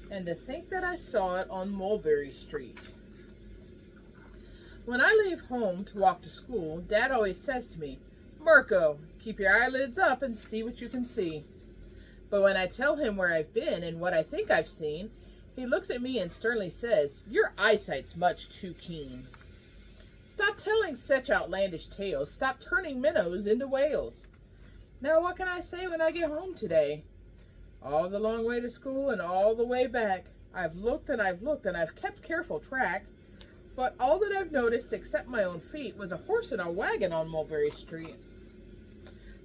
And to think that I saw it on Mulberry Street. When I leave home to walk to school, Dad always says to me, "Marco, keep your eyelids up and see what you can see." But when I tell him where I've been and what I think I've seen, he looks at me and sternly says, "Your eyesight's much too keen. Stop telling such outlandish tales. Stop turning minnows into whales." Now what can I say when I get home today? All the long way to school and all the way back, I've looked and I've looked and I've kept careful track, but all that I've noticed except my own feet was a horse and a wagon on Mulberry Street.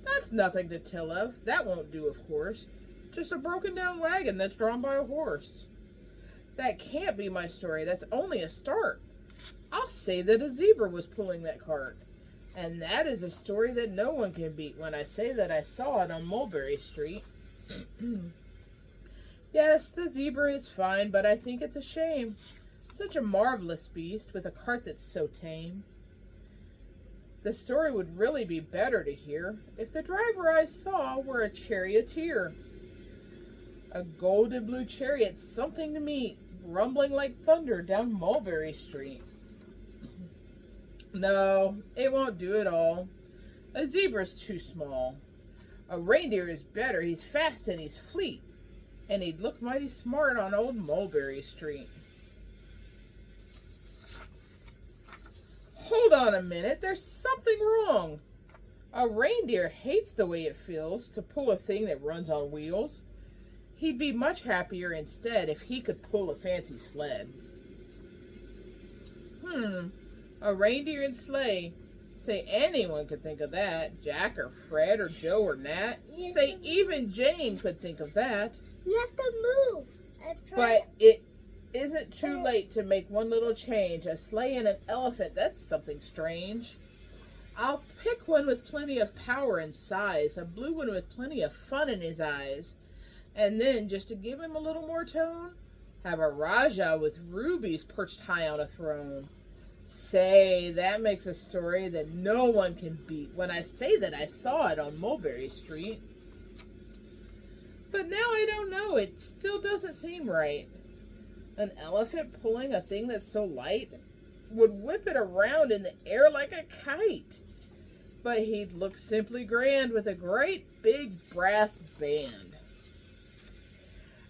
That's nothing to tell of. That won't do, of course. Just a broken down wagon that's drawn by a horse. That can't be my story. That's only a start. I'll say that a zebra was pulling that cart. And that is a story that no one can beat when I say that I saw it on Mulberry Street. Yes, the zebra is fine, but I think it's a shame. Such a marvelous beast with a cart that's so tame. The story would really be better to hear if the driver I saw were a charioteer. A golden blue chariot, something to meet, rumbling like thunder down Mulberry Street. No, it won't do at all. A zebra's too small. A reindeer is better. He's fast and he's fleet. And he'd look mighty smart on old Mulberry Street. Hold on a minute. There's something wrong. A reindeer hates the way it feels to pull a thing that runs on wheels. He'd be much happier instead if he could pull a fancy sled. A reindeer and sleigh. Say anyone could think of that. Jack or Fred or Joe or Nat. Say even Jane could think of that. You have to move. But it isn't too late to make one little change. A sleigh and an elephant, that's something strange. I'll pick one with plenty of power and size. A blue one with plenty of fun in his eyes. And then, just to give him a little more tone, have a Raja with rubies perched high on a throne. Say, that makes a story that no one can beat when I say that I saw it on Mulberry Street. But now I don't know. It still doesn't seem right. An elephant pulling a thing that's so light would whip it around in the air like a kite. But he'd look simply grand with a great big brass band.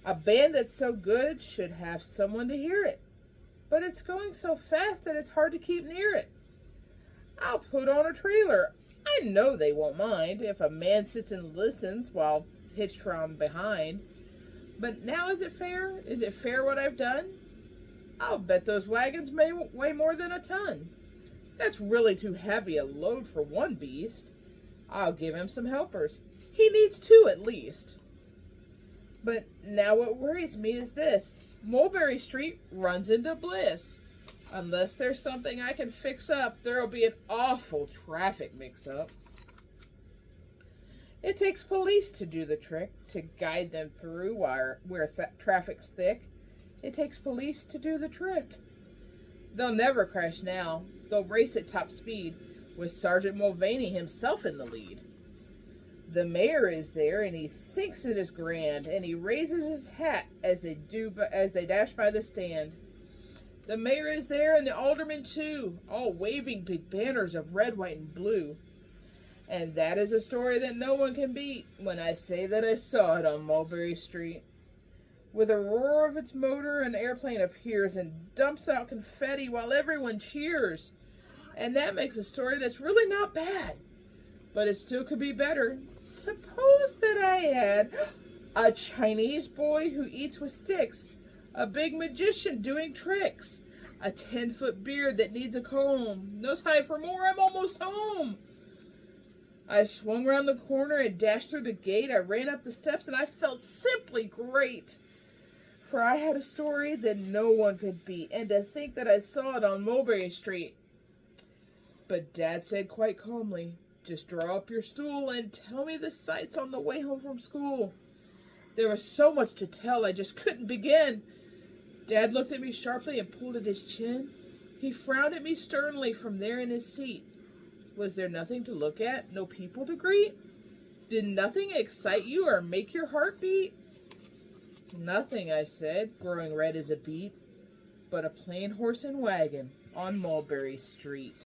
A band that's so good should have someone to hear it. But it's going so fast that it's hard to keep near it. I'll put on a trailer. I know they won't mind if a man sits and listens while hitched from behind. But now is it fair? Is it fair what I've done? I'll bet those wagons may weigh more than a ton. That's really too heavy a load for one beast. I'll give him some helpers. He needs two at least. But now what worries me is this. Mulberry Street runs into bliss. Unless there's something I can fix up, there'll be an awful traffic mix-up. It takes police to do the trick, to guide them through where traffic's thick. It takes police to do the trick. They'll never crash now. They'll race at top speed, with Sergeant Mulvaney himself in the lead. The mayor is there, and he thinks it is grand, and he raises his hat as they dash by the stand. The mayor is there, and the aldermen too, all waving big banners of red, white, and blue. And that is a story that no one can beat when I say that I saw it on Mulberry Street. With a roar of its motor, an airplane appears and dumps out confetti while everyone cheers. And that makes a story that's really not bad. But it still could be better. Suppose that I had a Chinese boy who eats with sticks, a big magician doing tricks, a 10-foot beard that needs a comb. No time for more, I'm almost home. I swung around the corner and dashed through the gate. I ran up the steps and I felt simply great. For I had a story that no one could beat, and to think that I saw it on Mulberry Street. But Dad said quite calmly, "Just draw up your stool and tell me the sights on the way home from school." There was so much to tell, I just couldn't begin. Dad looked at me sharply and pulled at his chin. He frowned at me sternly from there in his seat. Was there nothing to look at? No people to greet? Did nothing excite you or make your heart beat? Nothing, I said, growing red as a beet, but a plain horse and wagon on Mulberry Street.